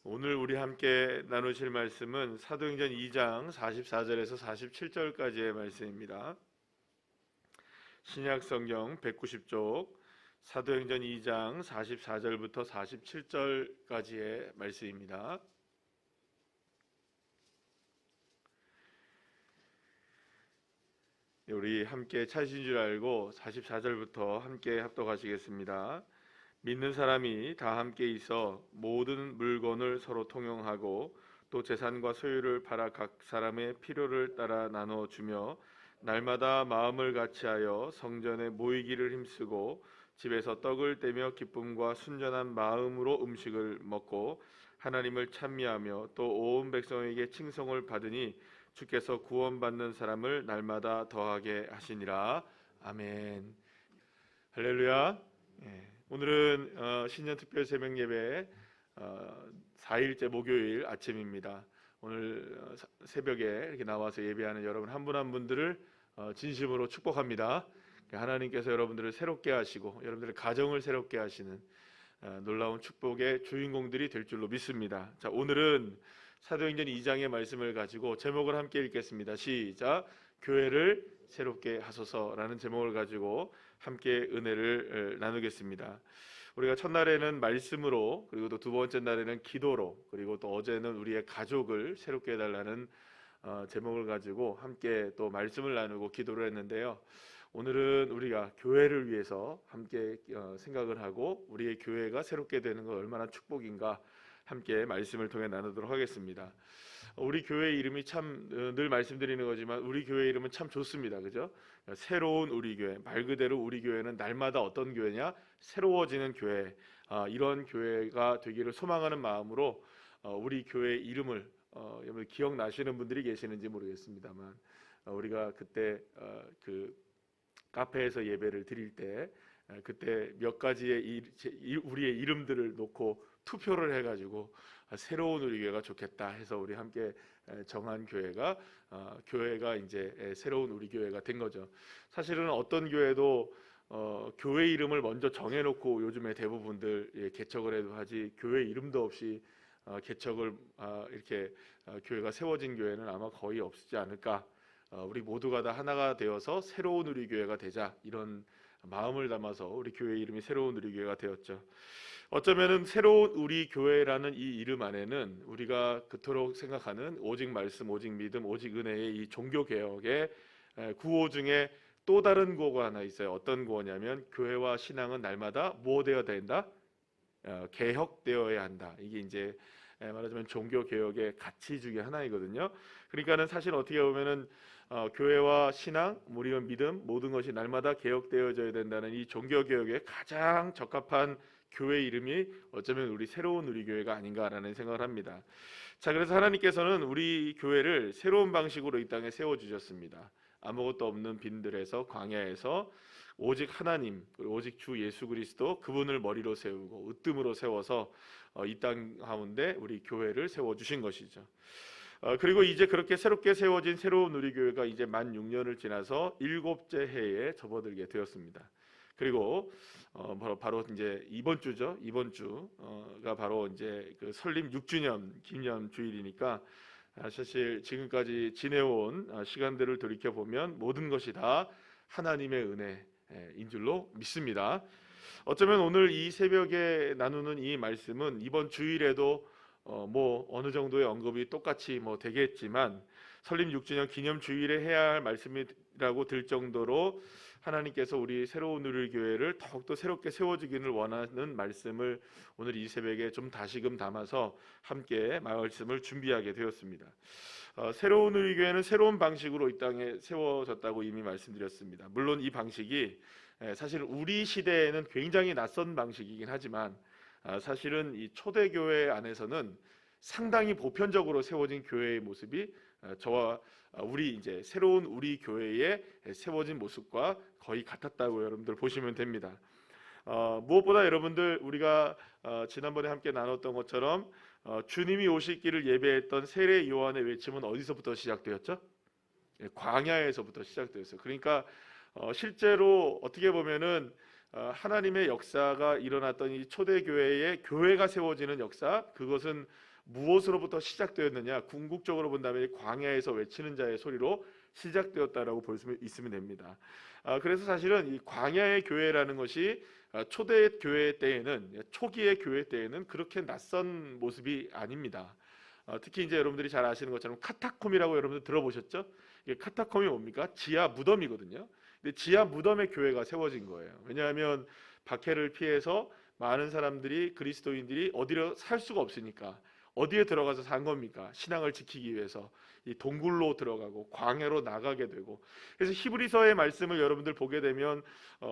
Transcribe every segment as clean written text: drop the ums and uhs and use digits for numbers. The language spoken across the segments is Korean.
오늘 우리 함께 나누실 말씀은 사도행전 2장 44절에서 47절까지의 말씀입니다. 신약성경 190쪽 사도행전 2장 44절부터 47절까지의 말씀입니다. 우리 함께 찾으신 줄 알고 44절부터 함께 합독하시겠습니다. 믿는 사람이 다 함께 있어 모든 물건을 서로 통용하고 또 재산과 소유를 팔아 각 사람의 필요를 따라 나눠주며 날마다 마음을 같이하여 성전에 모이기를 힘쓰고 집에서 떡을 떼며 기쁨과 순전한 마음으로 음식을 먹고 하나님을 찬미하며 또 온 백성에게 칭송을 받으니 주께서 구원받는 사람을 날마다 더하게 하시니라. 아멘. 할렐루야. 오늘은 신년 특별 새벽 예배 4일째 목요일 아침입니다. 오늘 새벽에 이렇게 나와서 예배하는 여러분 한 분 한 분들을 진심으로 축복합니다. 하나님께서 여러분들을 새롭게 하시고 여러분들의 가정을 새롭게 하시는 놀라운 축복의 주인공들이 될 줄로 믿습니다. 자, 오늘은 사도행전 2장의 말씀을 가지고 제목을 함께 읽겠습니다. 시작. 교회를 새롭게 하소서라는 제목을 가지고 함께 은혜를 나누겠습니다. 우리가 첫날에는 말씀으로, 그리고 또 두 번째 날에는 기도로, 그리고 또 어제는 우리의 가족을 새롭게 해달라는 제목을 가지고 함께 또 말씀을 나누고 기도를 했는데요. 오늘은 우리가 교회를 위해서 함께 생각을 하고 우리의 교회가 새롭게 되는 건 얼마나 축복인가 함께 말씀을 통해 나누도록 하겠습니다. 우리 교회 이름이 참 늘 말씀드리는 거지만 우리 교회 이름은 참 좋습니다. 그죠? 새로운 우리 교회, 말 그대로 우리 교회는 날마다 어떤 교회냐? 새로워지는 교회. 이런 교회가 되기를 소망하는 마음으로 우리 교회 이름을 여러분 기억나시는 분들이 계시는지 모르겠습니다만 우리가 그때 그 카페에서 예배를 드릴 때 그때 몇 가지의 우리의 이름들을 놓고 투표를 해가지고 새로운 우리 교회가 좋겠다 해서 우리 함께 정한 교회가 이제 새로운 우리 교회가 된 거죠. 사실은 어떤 교회도 교회 이름을 먼저 정해놓고 요즘에 대부분들 개척을 해도 하지 교회 이름도 없이 개척을 이렇게 교회가 세워진 교회는 아마 거의 없지 않을까. 우리 모두가 다 하나가 되어서 새로운 우리 교회가 되자 이런 마음을 담아서 우리 교회 이름이 새로운 우리 교회가 되었죠. 어쩌면은 새로운 우리 교회라는 이 이름 안에는 우리가 그토록 생각하는 오직 말씀, 오직 믿음, 오직 은혜의 이 종교 개혁의 구호 중에 또 다른 구호가 하나 있어요. 어떤 구호냐면 교회와 신앙은 날마다 무엇되어야 된다? 개혁되어야 한다. 이게 이제 말하자면 종교 개혁의 가치 중에 하나이거든요. 그러니까는 사실 어떻게 보면은 교회와 신앙, 우리의 믿음 모든 것이 날마다 개혁되어져야 된다는 이 종교 개혁에 가장 적합한 교회 이름이 어쩌면 우리 새로운 우리 교회가 아닌가라는 생각을 합니다. 자, 그래서 하나님께서는 우리 교회를 새로운 방식으로 이 땅에 세워 주셨습니다. 아무것도 없는 빈들에서 광야에서 오직 하나님, 오직 주 예수 그리스도 그분을 머리로 세우고 으뜸으로 세워서 이 땅 가운데 우리 교회를 세워 주신 것이죠. 그리고 이제 그렇게 새롭게 세워진 새로운 우리 교회가 이제 만 6년을 지나서 7째 해에 접어들게 되었습니다. 그리고 바로 이제 이번 주죠. 이번 주가 바로 이제 그 설립 6주년 기념 주일이니까 사실 지금까지 지내온 시간들을 돌이켜 보면 모든 것이 다 하나님의 은혜인 줄로 믿습니다. 어쩌면 오늘 이 새벽에 나누는 이 말씀은 이번 주일에도 뭐 어느 정도의 언급이 똑같이 뭐 되겠지만 설립 6주년 기념 주일에 해야 할 말씀이라고 들 정도로 하나님께서 우리 새로운 우리 교회를 더욱더 새롭게 세워주기를 원하는 말씀을 오늘 이 새벽에 좀 다시금 담아서 함께 말씀을 준비하게 되었습니다. 새로운 우리 교회는 새로운 방식으로 이 땅에 세워졌다고 이미 말씀드렸습니다. 물론 이 방식이 사실 우리 시대에는 굉장히 낯선 방식이긴 하지만 사실은 이 초대교회 안에서는 상당히 보편적으로 세워진 교회의 모습이 저와 우리 이제 새로운 우리 교회에 세워진 모습과 거의 같았다고 여러분들 보시면 됩니다. 무엇보다 여러분들 우리가 지난번에 함께 나눴던 것처럼 주님이 오실 길을 예배했던 세례 요한의 외침은 어디서부터 시작되었죠? 광야에서부터 시작되었어요. 그러니까 실제로 어떻게 보면은 하나님의 역사가 일어났던 이 초대교회에 교회가 세워지는 역사, 그것은 무엇으로부터 시작되었느냐? 궁극적으로 본다면 광야에서 외치는 자의 소리로 시작되었다라고 볼 수 있으면 됩니다. 그래서 사실은 이 광야의 교회라는 것이 초대 교회 때에는, 초기의 교회 때에는 그렇게 낯선 모습이 아닙니다. 특히 이제 여러분들이 잘 아시는 것처럼 카타콤이라고 여러분들 들어보셨죠? 이게 카타콤이 뭡니까? 지하 무덤이거든요. 근데 지하 무덤에 교회가 세워진 거예요. 왜냐하면 박해를 피해서 많은 사람들이, 그리스도인들이 어디로 살 수가 없으니까 어디에 들어가서 산 겁니까? 신앙을 지키기 위해서 이 동굴로 들어가고 광야로 나가게 되고. 그래서 히브리서의 말씀을 여러분들 보게 되면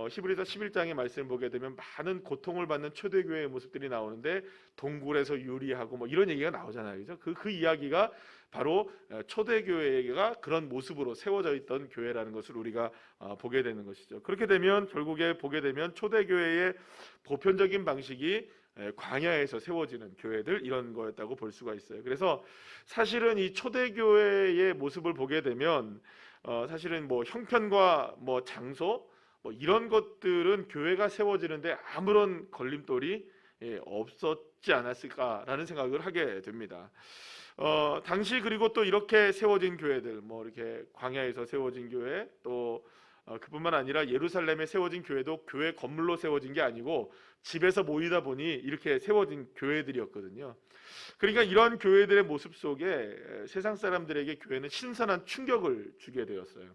히브리서 11장의 말씀을 보게 되면 많은 고통을 받는 초대교회의 모습들이 나오는데 동굴에서 유리하고 뭐 이런 얘기가 나오잖아요. 그죠? 그 이야기가 바로 초대교회가 그런 모습으로 세워져 있던 교회라는 것을 우리가 보게 되는 것이죠. 그렇게 되면 결국에 보게 되면 초대교회의 보편적인 방식이 광야에서 세워지는 교회들, 이런 거였다고 볼 수가 있어요. 그래서 사실은 이 초대교회의 모습을 보게 되면 사실은 뭐 형편과 뭐 장소 뭐 이런 것들은 교회가 세워지는데 아무런 걸림돌이 없었지 않았을까라는 생각을 하게 됩니다. 당시 그리고 또 이렇게 세워진 교회들, 뭐 이렇게 광야에서 세워진 교회, 또 그뿐만 아니라 예루살렘에 세워진 교회도 교회 건물로 세워진 게 아니고 집에서 모이다 보니 이렇게 세워진 교회들이었거든요. 그러니까 이런 교회들의 모습 속에 세상 사람들에게 교회는 신선한 충격을 주게 되었어요.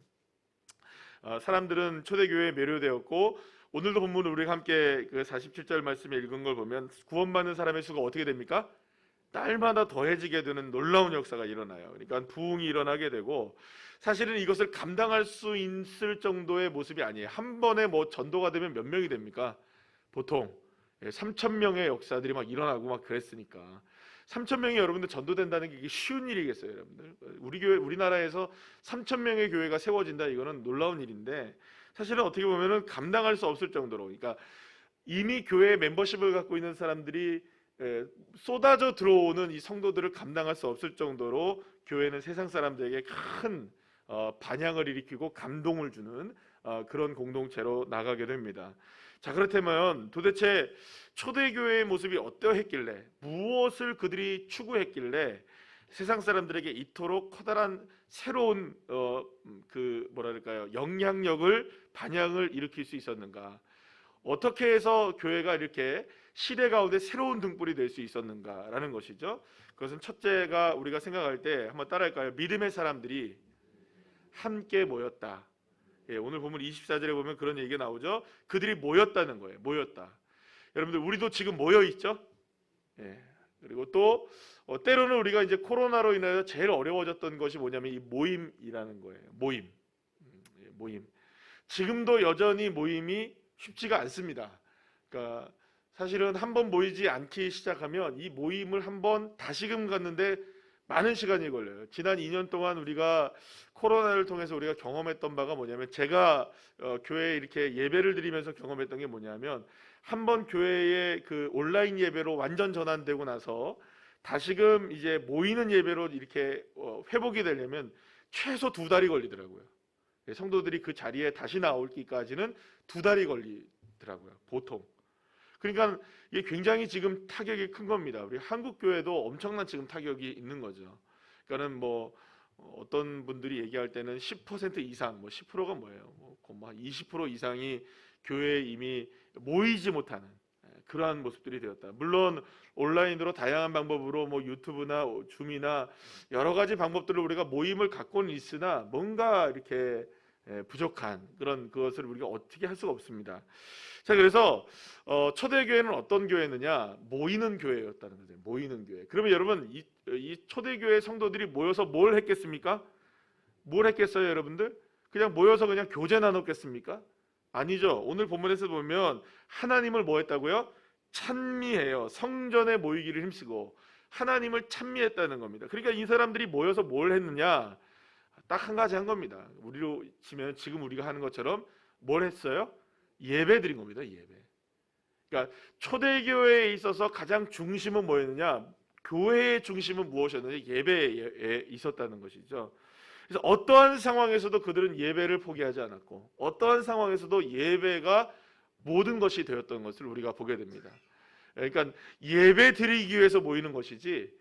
사람들은 초대교회에 매료되었고, 오늘도 본문 우리가 함께 그 47절 말씀에 읽은 걸 보면 구원받는 사람의 수가 어떻게 됩니까? 날마다 더해지게 되는 놀라운 역사가 일어나요. 그러니까 부흥이 일어나게 되고, 사실은 이것을 감당할 수 있을 정도의 모습이 아니에요. 한 번에 뭐 전도가 되면 몇 명이 됩니까? 보통 3,000명의 역사들이 막 일어나고 막 그랬으니까 3,000명이 여러분들 전도된다는 게 이게 쉬운 일이겠어요, 여러분들? 우리 교회, 우리나라에서 3,000명의 교회가 세워진다, 이거는 놀라운 일인데 사실은 어떻게 보면은 감당할 수 없을 정도로, 그러니까 이미 교회 멤버십을 갖고 있는 사람들이 쏟아져 들어오는 이 성도들을 감당할 수 없을 정도로 교회는 세상 사람들에게 큰 반향을 일으키고 감동을 주는 그런 공동체로 나가게 됩니다. 자, 그렇다면 도대체 초대교회의 모습이 어떠했길래, 무엇을 그들이 추구했길래 세상 사람들에게 이토록 커다란 새로운 그 뭐랄까요, 영향력을, 반향을 일으킬 수 있었는가? 어떻게 해서 교회가 이렇게 시대 가운데 새로운 등불이 될 수 있었는가라는 것이죠. 그것은 첫째가 우리가 생각할 때 한번 따라할까요? 믿음의 사람들이 함께 모였다. 오늘 보면 24절에 보면 그런 얘기가 나오죠. 그들이 모였다는 거예요. 모였다. 여러분들, 우리도 지금 모여 있죠. 그리고 또 때로는 우리가 이제 코로나로 인해서 제일 어려워졌던 것이 뭐냐면 이 모임이라는 거예요. 모임. 지금도 여전히 모임이 쉽지가 않습니다. 그러니까 사실은 한번 모이지 않기 시작하면 이 모임을 한번 다시금 갖는데 많은 시간이 걸려요. 지난 2년 동안 우리가 코로나를 통해서 우리가 경험했던 바가 뭐냐면, 제가 교회에 이렇게 예배를 드리면서 경험했던 게 뭐냐면, 한번 교회의 그 온라인 예배로 완전 전환되고 나서 다시금 이제 모이는 예배로 이렇게 회복이 되려면 최소 2달이 걸리더라고요. 성도들이 그 자리에 다시 나올기까지는 2달이 걸리더라고요, 보통. 그러니까 이게 굉장히 지금 타격이 큰 겁니다. 우리 한국 교회도 엄청난 지금 타격이 있는 거죠. 그러니까는 뭐 어떤 분들이 얘기할 때는 10% 이상, 뭐 10%가 뭐예요? 뭐 20% 이상이 교회에 이미 모이지 못하는 그러한 모습들이 되었다. 물론 온라인으로 다양한 방법으로 뭐 유튜브나 줌이나 여러 가지 방법들로 우리가 모임을 갖고는 있으나 뭔가 이렇게 부족한 그런 것을 우리가 어떻게 할 수가 없습니다. 자, 그래서 초대교회는 어떤 교회느냐? 모이는 교회였다는 거죠. 모이는 교회. 그러면 여러분, 이 초대교회 성도들이 모여서 뭘 했겠습니까? 뭘 했겠어요, 여러분들? 그냥 모여서 그냥 교제 나눴겠습니까? 아니죠. 오늘 본문에서 보면 하나님을 뭐 했다고요? 찬미해요. 성전에 모이기를 힘쓰고 하나님을 찬미했다는 겁니다. 그러니까 이 사람들이 모여서 뭘 했느냐? 딱 한 가지 한 겁니다. 우리로 치면 지금 우리가 하는 것처럼 뭘 했어요? 예배 드린 겁니다. 예배. 그러니까 초대교회에 있어서 가장 중심은 뭐였느냐? 교회의 중심은 무엇이었느냐? 예배에 있었다는 것이죠. 그래서 어떠한 상황에서도 그들은 예배를 포기하지 않았고, 어떠한 상황에서도 예배가 모든 것이 되었던 것을 우리가 보게 됩니다. 그러니까 예배 드리기 위해서 모이는 것이지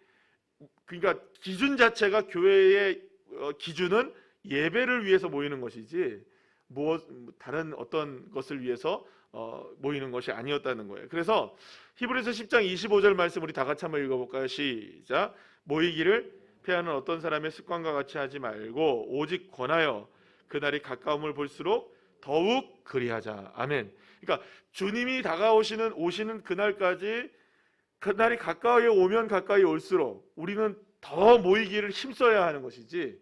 그러니까 기준 자체가 교회의 기준은 예배를 위해서 모이는 것이지 다른 어떤 것을 위해서 모이는 것이 아니었다는 거예요. 그래서 히브리서 10장 25절 말씀 우리 다 같이 한번 읽어볼까요? 시작. 모이기를 패하는 어떤 사람의 습관과 같이 하지 말고 오직 권하여 그날이 가까움을 볼수록 더욱 그리하자. 아멘. 그러니까 주님이 오시는 그날까지, 그날이 가까이 오면 가까이 올수록 우리는 더 모이기를 힘써야 하는 것이지,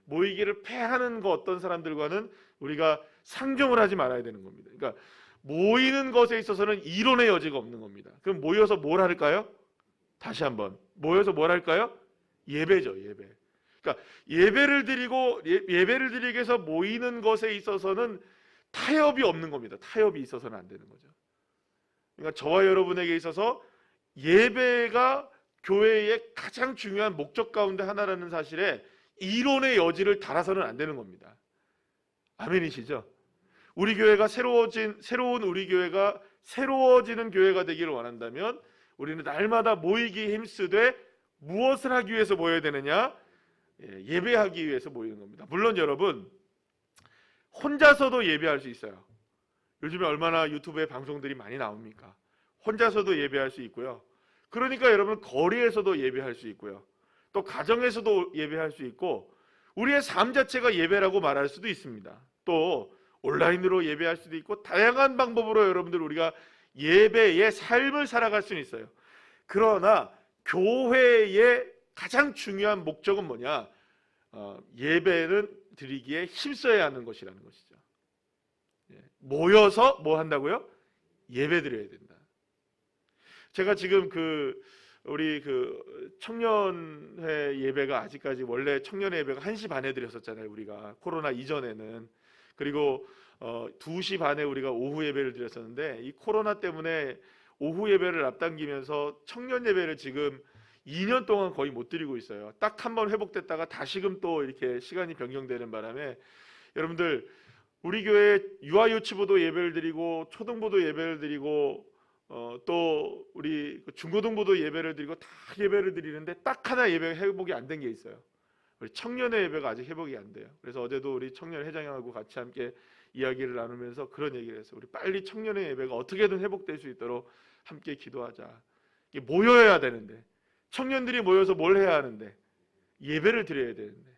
모이기를 패하는 어떤 사람들과는 우리가 상종을 하지 말아야 되는 겁니다. 그러니까 모이는 것에 있어서는 이론의 여지가 없는 겁니다. 그럼 모여서 뭘 할까요? 다시 한번 모여서 뭘 할까요? 예배죠, 예배. 그러니까 예배를 드리기 위해서 모이는 것에 있어서는 타협이 없는 겁니다. 타협이 있어서는 안 되는 거죠. 그러니까 저와 여러분에게 있어서 예배가 교회의 가장 중요한 목적 가운데 하나라는 사실에 이론의 여지를 달아서는 안 되는 겁니다. 아멘이시죠? 우리 교회가 새로운 우리 교회가 새로워지는 교회가 되기를 원한다면 우리는 날마다 모이기 힘쓰되 무엇을 하기 위해서 모여야 되느냐? 예배하기 위해서 모이는 겁니다. 물론 여러분 혼자서도 예배할 수 있어요. 요즘에 얼마나 유튜브에 방송들이 많이 나옵니까? 혼자서도 예배할 수 있고요. 그러니까 여러분 거리에서도 예배할 수 있고요. 또 가정에서도 예배할 수 있고 우리의 삶 자체가 예배라고 말할 수도 있습니다. 또 온라인으로 예배할 수도 있고 다양한 방법으로 여러분들 우리가 예배의 삶을 살아갈 수는 있어요. 그러나 교회의 가장 중요한 목적은 뭐냐? 예배는 드리기에 힘써야 하는 것이라는 것이죠. 모여서 뭐 한다고요? 예배 드려야 된다. 제가 지금 우리 청년회 예배가 아직까지 원래 청년회 예배가 1시 반에 드렸었잖아요. 우리가 코로나 이전에는. 그리고 2시 반에 우리가 오후 예배를 드렸었는데 이 코로나 때문에 오후 예배를 앞당기면서 청년 예배를 지금 2년 동안 거의 못 드리고 있어요. 딱 한 번 회복됐다가 다시금 또 이렇게 시간이 변경되는 바람에 여러분들 우리 교회 유아유치부도 예배를 드리고 초등부도 예배를 드리고 또 우리 중고등부도 예배를 드리고 다 예배를 드리는데 딱 하나 예배가 회복이 안 된 게 있어요. 우리 청년의 예배가 아직 회복이 안 돼요. 그래서 어제도 우리 청년 회장하고 같이 함께 이야기를 나누면서 그런 얘기를 했어요. 우리 빨리 청년의 예배가 어떻게든 회복될 수 있도록 함께 기도하자. 이게 모여야 되는데 청년들이 모여서 뭘 해야 하는데 예배를 드려야 되는데,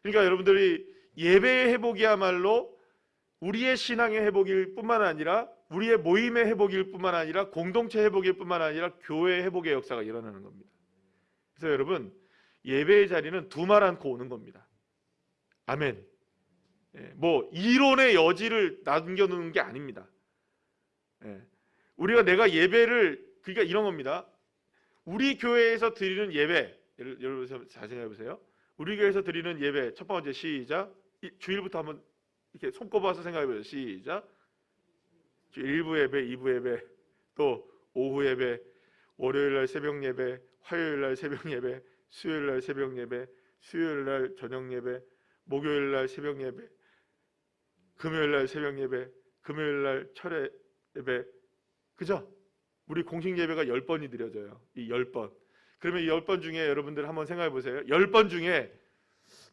그러니까 여러분들이 예배의 회복이야말로 우리의 신앙의 회복일 뿐만 아니라 우리의 모임의 회복일 뿐만 아니라 공동체 회복일 뿐만 아니라 교회의 회복의 역사가 일어나는 겁니다. 그래서 여러분 예배의 자리는 두말 않고 오는 겁니다. 아멘. 뭐 이론의 여지를 남겨놓는 게 아닙니다. 우리가 내가 예배를 그러니까 이런 겁니다. 우리 교회에서 드리는 예배, 여러분 잘 생각해 보세요. 우리 교회에서 드리는 예배 첫 번째 시작. 주일부터 한번 이렇게 손꼽아서 생각해 보세요. 시작. 1부 예배, 2부 예배, 또 오후 예배, 월요일날 새벽 예배, 화요일날 새벽 예배, 수요일날 새벽 예배, 수요일날 저녁 예배, 목요일날 새벽 예배, 금요일날 새벽 예배, 금요일날 철회 예배, 그죠? 우리 공식 예배가 10번이 드려져요. 이 10번. 그러면 이 10번 중에 여러분들 한번 생각해 보세요. 10번 중에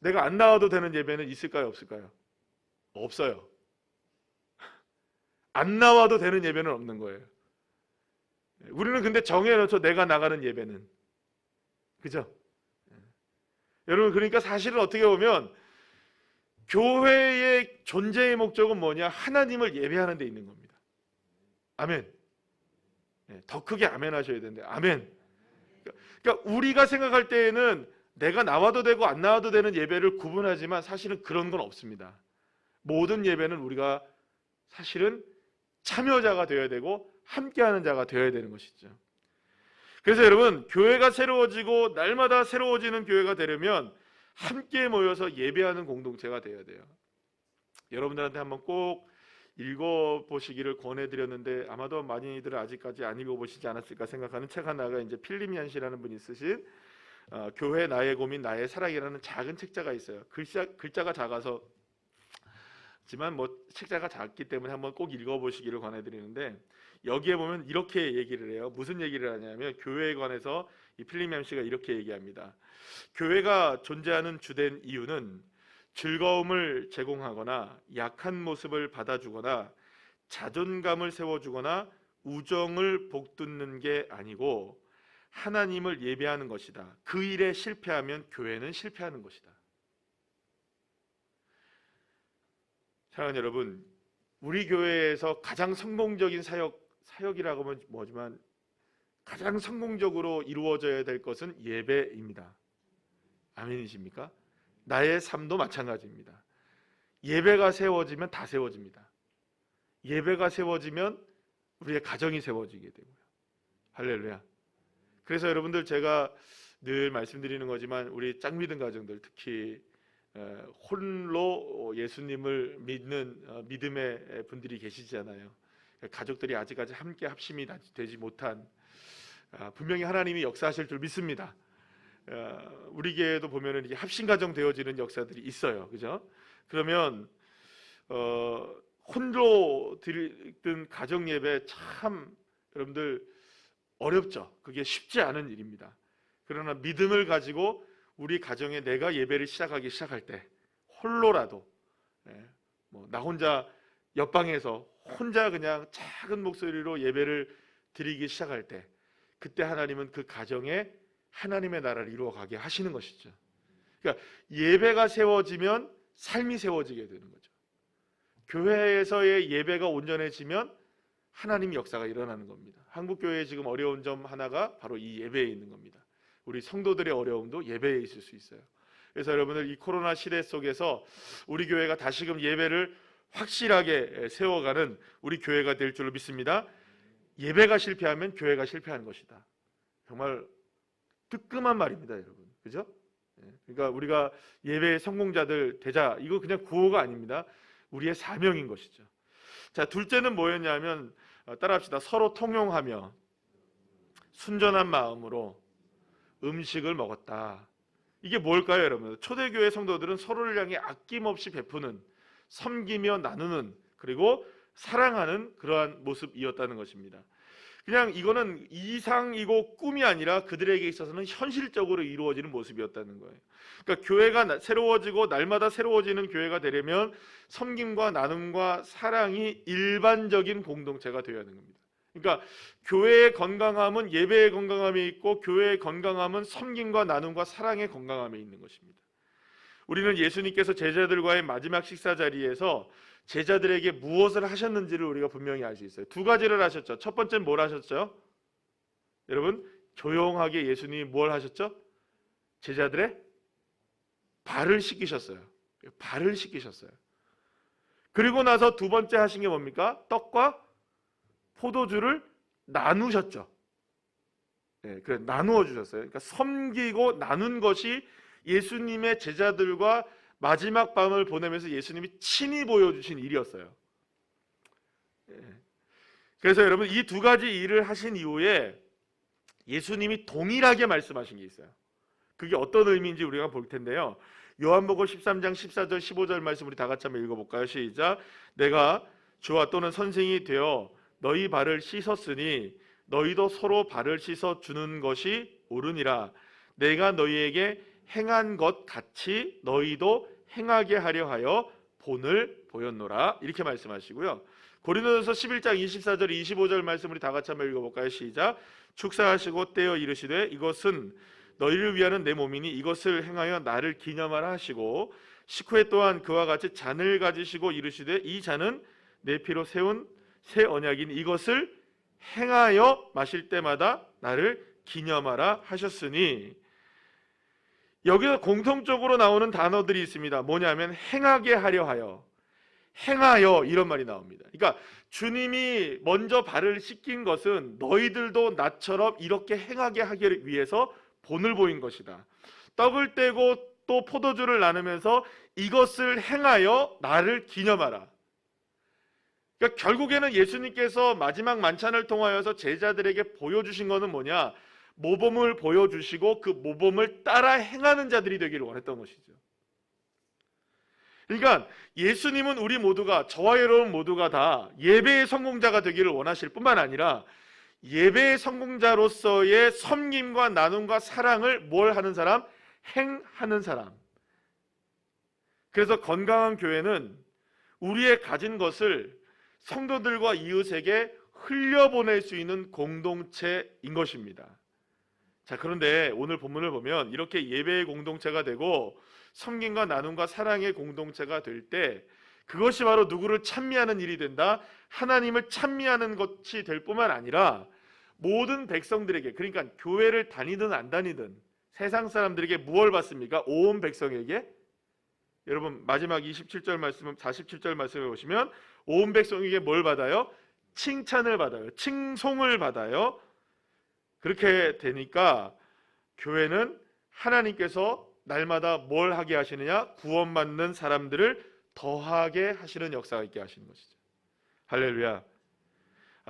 내가 안 나와도 되는 예배는 있을까요? 없을까요? 없어요. 안 나와도 되는 예배는 없는 거예요. 우리는 근데 정해놓죠. 내가 나가는 예배는. 그죠? 여러분 그러니까 사실은 어떻게 보면 교회의 존재의 목적은 뭐냐? 하나님을 예배하는 데 있는 겁니다. 아멘. 더 크게 아멘 하셔야 되는데 아멘. 그러니까 우리가 생각할 때에는 내가 나와도 되고 안 나와도 되는 예배를 구분하지만 사실은 그런 건 없습니다. 모든 예배는 우리가 사실은 참여자가 되어야 되고 함께하는 자가 되어야 되는 것이죠. 그래서 여러분 교회가 새로워지고 날마다 새로워지는 교회가 되려면 함께 모여서 예배하는 공동체가 되어야 돼요. 여러분들한테 한번 꼭 읽어보시기를 권해드렸는데 아마도 많이들 아직까지 안 읽어보시지 않았을까 생각하는 책 하나가 이제 필립 얀시라는 분이 쓰신 교회 나의 고민 나의 사랑이라는 작은 책자가 있어요. 글자가 작아서 지만 뭐 책자가 작기 때문에 한번 꼭 읽어보시기를 권해드리는데, 여기에 보면 이렇게 얘기를 해요. 무슨 얘기를 하냐면 교회에 관해서 이 필립 얌씨가 이렇게 얘기합니다. 교회가 존재하는 주된 이유는 즐거움을 제공하거나 약한 모습을 받아주거나 자존감을 세워주거나 우정을 복돋는 게 아니고 하나님을 예배하는 것이다. 그 일에 실패하면 교회는 실패하는 것이다. 사랑하는 여러분, 우리 교회에서 가장 성공적인 사역이라고 하면 뭐지만 가장 성공적으로 이루어져야 될 것은 예배입니다. 아멘이십니까? 나의 삶도 마찬가지입니다. 예배가 세워지면 다 세워집니다. 예배가 세워지면 우리의 가정이 세워지게 되고요. 할렐루야. 그래서 여러분들, 제가 늘 말씀드리는 거지만 우리 짝믿은 가정들, 특히 홀로 예수님을 믿는 믿음의 분들이 계시잖아요. 가족들이 아직까지 함께 합심이 되지 못한, 분명히 하나님이 역사하실 줄 믿습니다. 우리 교회도 보면은 이게 합심 가정 되어지는 역사들이 있어요, 그죠? 그러면 홀로 드리던 가정 예배, 참 여러분들 어렵죠. 그게 쉽지 않은 일입니다. 그러나 믿음을 가지고 우리 가정에 내가 예배를 시작할 때 홀로라도, 나 혼자 옆방에서 혼자 그냥 작은 목소리로 예배를 드리기 시작할 때, 그때 하나님은 그 가정에 하나님의 나라를 이루어가게 하시는 것이죠. 그러니까 예배가 세워지면 삶이 세워지게 되는 거죠. 교회에서의 예배가 온전해지면 하나님의 역사가 일어나는 겁니다. 한국교회의 지금 어려운 점 하나가 바로 이 예배에 있는 겁니다. 우리 성도들의 어려움도 예배에 있을 수 있어요. 그래서 여러분들, 이 코로나 시대 속에서 우리 교회가 다시금 예배를 확실하게 세워가는 우리 교회가 될 줄로 믿습니다. 예배가 실패하면 교회가 실패하는 것이다. 정말 뜨끔한 말입니다, 여러분. 그죠? 그러니까 우리가 예배의 성공자들 되자, 이거 그냥 구호가 아닙니다. 우리의 사명인 것이죠. 자, 둘째는 뭐였냐면, 따라합시다. 서로 통용하며 순전한 마음으로 음식을 먹었다. 이게 뭘까요, 여러분? 초대교회 성도들은 서로를 향해 아낌없이 베푸는, 섬기며 나누는, 그리고 사랑하는 그러한 모습이었다는 것입니다. 그냥 이거는 이상이고 꿈이 아니라 그들에게 있어서는 현실적으로 이루어지는 모습이었다는 거예요. 그러니까 교회가 새로워지고 날마다 새로워지는 교회가 되려면 섬김과 나눔과 사랑이 일반적인 공동체가 되어야 하는 겁니다. 그러니까 교회의 건강함은 예배의 건강함에 있고, 교회의 건강함은 섬김과 나눔과 사랑의 건강함에 있는 것입니다. 우리는 예수님께서 제자들과의 마지막 식사 자리에서 제자들에게 무엇을 하셨는지를 우리가 분명히 알 수 있어요. 두 가지를 하셨죠. 첫 번째는 뭘 하셨죠? 여러분, 조용하게 예수님이 뭘 하셨죠? 제자들의 발을 씻기셨어요. 발을 씻기셨어요. 그리고 나서 두 번째 하신 게 뭡니까? 떡과 포도주를 나누셨죠. 그래, 나누어 주셨어요. 그러니까 섬기고 나눈 것이 예수님의 제자들과 마지막 밤을 보내면서 예수님이 친히 보여주신 일이었어요. 그래서 여러분, 이 두 가지 일을 하신 이후에 예수님이 동일하게 말씀하신 게 있어요. 그게 어떤 의미인지 우리가 볼 텐데요. 요한복음 13장 14절 15절 말씀 우리 다 같이 한번 읽어볼까요? 시작. 내가 주와 또는 선생이 되어 너희 발을 씻었으니 너희도 서로 발을 씻어 주는 것이 옳으니라. 내가 너희에게 행한 것 같이 너희도 행하게 하려 하여 본을 보였노라. 이렇게 말씀하시고요. 고린도전서 11장 24절 25절 말씀 우리 다 같이 한번 읽어볼까요? 시작. 축사하시고 떼어 이르시되 이것은 너희를 위하는 내 몸이니 이것을 행하여 나를 기념하라 하시고, 식후에 또한 그와 같이 잔을 가지시고 이르시되 이 잔은 내 피로 세운 새 언약이니 이것을 행하여 마실 때마다 나를 기념하라 하셨으니, 여기서 공통적으로 나오는 단어들이 있습니다. 뭐냐면 행하게 하려 하여, 행하여, 이런 말이 나옵니다. 그러니까 주님이 먼저 발을 씻긴 것은 너희들도 나처럼 이렇게 행하게 하기 위해서 본을 보인 것이다. 떡을 떼고 또 포도주를 나누면서 이것을 행하여 나를 기념하라. 그러니까 결국에는 예수님께서 마지막 만찬을 통하여서 제자들에게 보여주신 것은 뭐냐? 모범을 보여주시고 그 모범을 따라 행하는 자들이 되기를 원했던 것이죠. 그러니까 예수님은 우리 모두가, 저와 여러분 모두가 다 예배의 성공자가 되기를 원하실 뿐만 아니라 예배의 성공자로서의 섬김과 나눔과 사랑을 뭘 하는 사람? 행하는 사람. 그래서 건강한 교회는 우리의 가진 것을 성도들과 이웃에게 흘려보낼 수 있는 공동체인 것입니다. 자, 그런데 오늘 본문을 보면 이렇게 예배의 공동체가 되고 섬김과 나눔과 사랑의 공동체가 될 때 그것이 바로 누구를 찬미하는 일이 된다? 하나님을 찬미하는 것이 될 뿐만 아니라 모든 백성들에게, 그러니까 교회를 다니든 안 다니든 세상 사람들에게 무엇을 받습니까? 온 백성에게. 여러분 마지막 27절 말씀, 47절 말씀에 보시면 온 백성에게 뭘 받아요? 칭찬을 받아요. 칭송을 받아요. 그렇게 되니까 교회는 하나님께서 날마다 뭘 하게 하시느냐? 구원받는 사람들을 더하게 하시는 역사가 있게 하시는 것이죠. 할렐루야.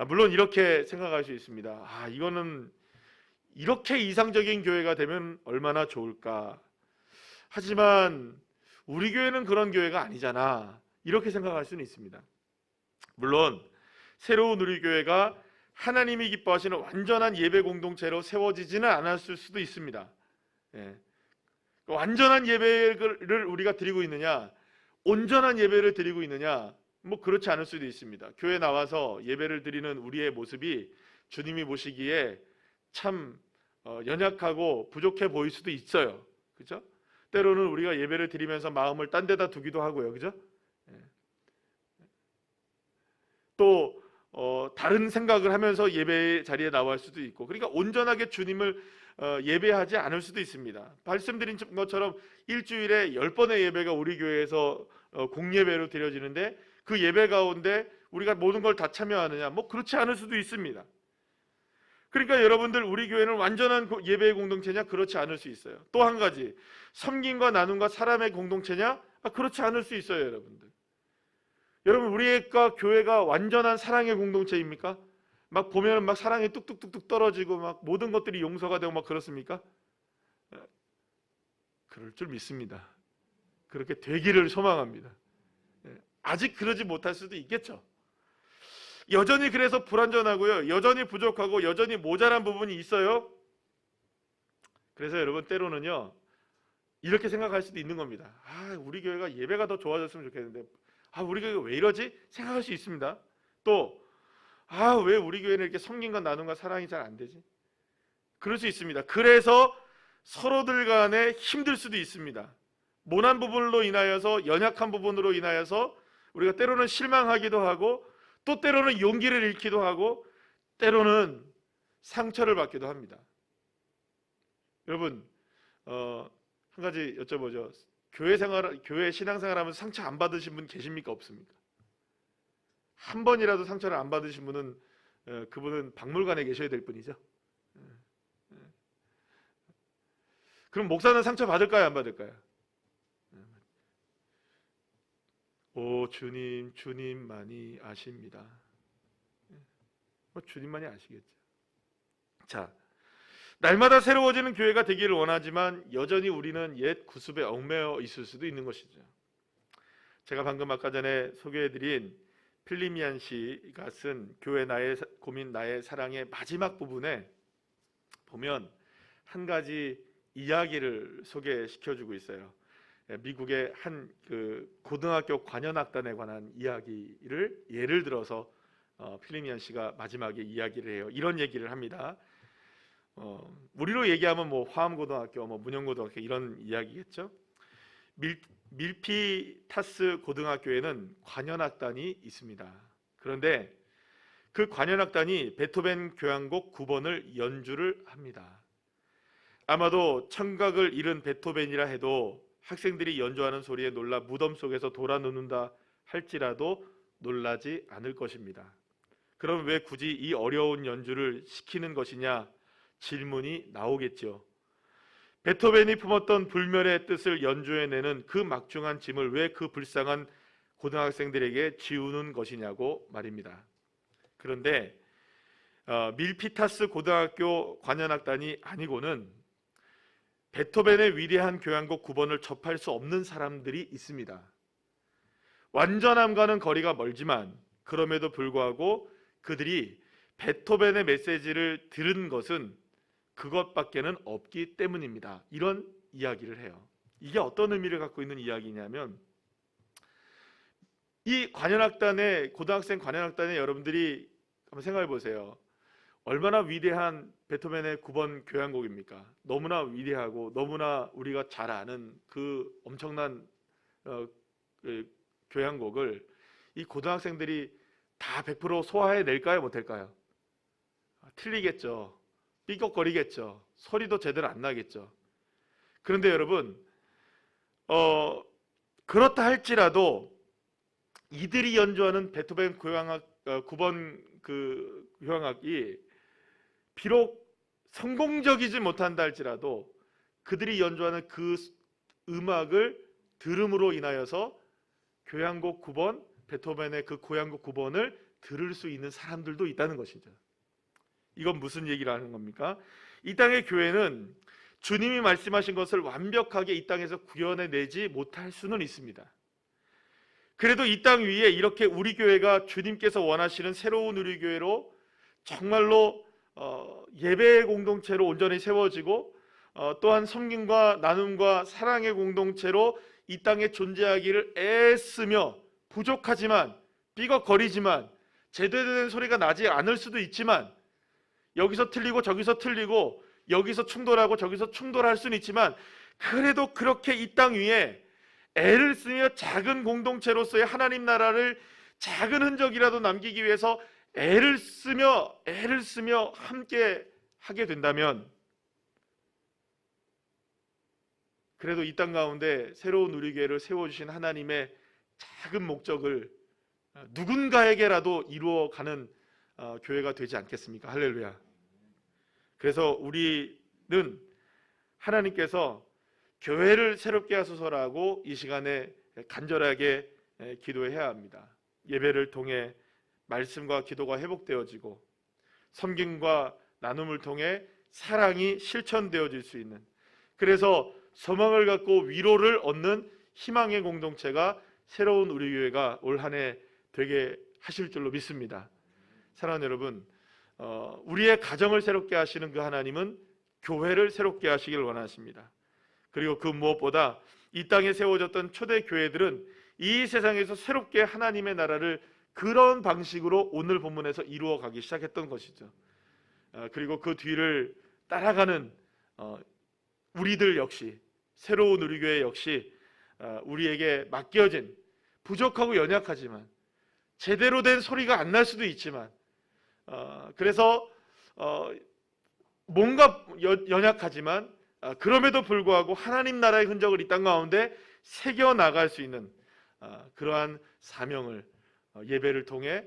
물론 이렇게 생각할 수 있습니다. 이거는 이렇게 이상적인 교회가 되면 얼마나 좋을까. 하지만 우리 교회는 그런 교회가 아니잖아. 이렇게 생각할 수는 있습니다. 물론 새로운 우리 교회가 하나님이 기뻐하시는 완전한 예배 공동체로 세워지지는 않았을 수도 있습니다. 완전한 예배를 우리가 드리고 있느냐, 온전한 예배를 드리고 있느냐, 뭐 그렇지 않을 수도 있습니다. 교회 나와서 예배를 드리는 우리의 모습이 주님이 보시기에 참 연약하고 부족해 보일 수도 있어요. 그죠? 때로는 우리가 예배를 드리면서 마음을 딴 데다 두기도 하고요. 그죠? 또 다른 생각을 하면서 예배 자리에 나올 수도 있고, 그러니까 온전하게 주님을 예배하지 않을 수도 있습니다. 말씀드린 것처럼 일주일에 10번의 예배가 우리 교회에서 공예배로 드려지는데 그 예배 가운데 우리가 모든 걸 다 참여하느냐? 뭐 그렇지 않을 수도 있습니다. 그러니까 여러분들, 우리 교회는 완전한 예배의 공동체냐? 그렇지 않을 수 있어요. 또 한 가지, 섬김과 나눔과 사람의 공동체냐? 그렇지 않을 수 있어요. 여러분들, 여러분, 우리가 교회가 완전한 사랑의 공동체입니까? 막 보면 막 사랑이 뚝뚝뚝뚝 떨어지고 막 모든 것들이 용서가 되고 막 그렇습니까? 그럴 줄 믿습니다. 그렇게 되기를 소망합니다. 아직 그러지 못할 수도 있겠죠. 여전히 그래서 불완전하고요, 여전히 부족하고 여전히 모자란 부분이 있어요. 그래서 여러분, 때로는요 이렇게 생각할 수도 있는 겁니다. 우리 교회가 예배가 더 좋아졌으면 좋겠는데 우리 교회가 왜 이러지? 생각할 수 있습니다. 또 왜 우리 교회는 이렇게 섬김과 나눔과 사랑이 잘 안 되지? 그럴 수 있습니다. 그래서 서로들 간에 힘들 수도 있습니다. 모난 부분으로 인하여서, 연약한 부분으로 인하여서 우리가 때로는 실망하기도 하고, 또 때로는 용기를 잃기도 하고, 때로는 상처를 받기도 합니다. 여러분, 한 가지 여쭤보죠. 교회 신앙생활하면서 상처 안 받으신 분 계십니까? 없습니까? 한 번이라도 상처를 안 받으신 분은 그분은 박물관에 계셔야 될 분이죠. 그럼 목사는 상처 받을까요? 안 받을까요? 오 주님, 주님만이 아십니다. 주님만이 아시겠죠. 자, 날마다 새로워지는 교회가 되기를 원하지만 여전히 우리는 옛 구습에 얽매여 있을 수도 있는 것이죠. 제가 방금 아까 전에 소개해드린 필리미안 씨가 쓴 교회 나의 고민 나의 사랑의 마지막 부분에 보면 한 가지 이야기를 소개시켜주고 있어요. 미국의 한 고등학교 관현악단에 관한 이야기를 예를 들어서 필리미안 씨가 마지막에 이야기를 해요. 이런 얘기를 합니다. 우리로 얘기하면 뭐 화암고등학교, 뭐 문영고등학교 이런 이야기겠죠. 밀피타스 고등학교에는 관현악단이 있습니다. 그런데 그 관현악단이 베토벤 교향곡 9번을 연주를 합니다. 아마도 청각을 잃은 베토벤이라 해도 학생들이 연주하는 소리에 놀라 무덤 속에서 돌아눕는다 할지라도 놀라지 않을 것입니다. 그럼 왜 굳이 이 어려운 연주를 시키는 것이냐 질문이 나오겠죠. 베토벤이 품었던 불멸의 뜻을 연주해내는 그 막중한 짐을 왜 그 불쌍한 고등학생들에게 지우는 것이냐고 말입니다. 그런데 밀피타스 고등학교 관현악단이 아니고는 베토벤의 위대한 교향곡 9번을 접할 수 없는 사람들이 있습니다. 완전함과는 거리가 멀지만 그럼에도 불구하고 그들이 베토벤의 메시지를 들은 것은 그것밖에는 없기 때문입니다. 이런 이야기를 해요. 이게 어떤 의미를 갖고 있는 이야기냐면, 이 관현악단의 고등학생 관현악단의 여러분들이 한번 생각해 보세요. 얼마나 위대한 베토벤의 9번 교향곡입니까? 너무나 위대하고 너무나 우리가 잘 아는 그 엄청난 그 교향곡을 이 고등학생들이 다 100% 소화해낼까요? 못할까요? 틀리겠죠. 삐걱거리겠죠. 소리도 제대로 안 나겠죠. 그런데 여러분, 그렇다 할지라도 이들이 연주하는 베토벤 교향악 9번 그 교향악이 비록 성공적이지 못한다 할지라도 그들이 연주하는 그 음악을 들음으로 인하여서 교향곡 9번, 베토벤의 그 교향곡 9번을 들을 수 있는 사람들도 있다는 것이죠. 이건 무슨 얘기를 하는 겁니까? 이 땅의 교회는 주님이 말씀하신 것을 완벽하게 이 땅에서 구현해내지 못할 수는 있습니다. 그래도 이 땅 위에 이렇게 우리 교회가 주님께서 원하시는 새로운 우리 교회로 정말로 예배의 공동체로 온전히 세워지고 또한 섬김과 나눔과 사랑의 공동체로 이 땅에 존재하기를 애쓰며 부족하지만 삐걱거리지만 제대로 된 소리가 나지 않을 수도 있지만 여기서 틀리고 저기서 틀리고 여기서 충돌하고 저기서 충돌할 수는 있지만 그래도 그렇게 이 땅 위에 애를 쓰며 작은 공동체로서의 하나님 나라를 작은 흔적이라도 남기기 위해서 애를 쓰며 함께 하게 된다면 그래도 이 땅 가운데 새로운 우리 교회를 세워주신 하나님의 작은 목적을 누군가에게라도 이루어가는 교회가 되지 않겠습니까? 할렐루야. 그래서 우리는 하나님께서 교회를 새롭게 하소서라고 이 시간에 간절하게 기도해야 합니다. 예배를 통해 말씀과 기도가 회복되어지고 섬김과 나눔을 통해 사랑이 실천되어질 수 있는, 그래서 소망을 갖고 위로를 얻는 희망의 공동체가 새로운 우리 교회가 올 한 해 되게 하실 줄로 믿습니다. 사랑하는 여러분, 우리의 가정을 새롭게 하시는 그 하나님은 교회를 새롭게 하시길 원하십니다. 그리고 그 무엇보다 이 땅에 세워졌던 초대 교회들은 이 세상에서 새롭게 하나님의 나라를 그런 방식으로 오늘 본문에서 이루어 가기 시작했던 것이죠. 그리고 그 뒤를 따라가는 우리들 역시, 새로운 우리 교회 역시 우리에게 맡겨진 부족하고 연약하지만 제대로 된 소리가 안 날 수도 있지만 그래서 뭔가 연약하지만 그럼에도 불구하고 하나님 나라의 흔적을 이 땅 가운데 새겨나갈 수 있는 그러한 사명을 예배를 통해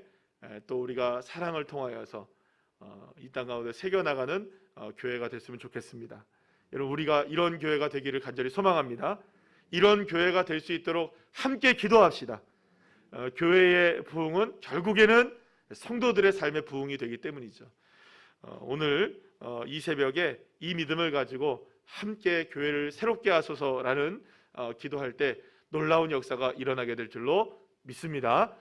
또 우리가 사랑을 통하여서 이 땅 가운데 새겨나가는 교회가 됐으면 좋겠습니다. 여러분, 우리가 이런 교회가 되기를 간절히 소망합니다. 이런 교회가 될 수 있도록 함께 기도합시다. 교회의 부흥은 결국에는 성도들의 삶의 부흥이 되기 때문이죠. 오늘 이 새벽에 이 믿음을 가지고 함께 교회를 새롭게 하소서라는 기도할 때 놀라운 역사가 일어나게 될 줄로 믿습니다.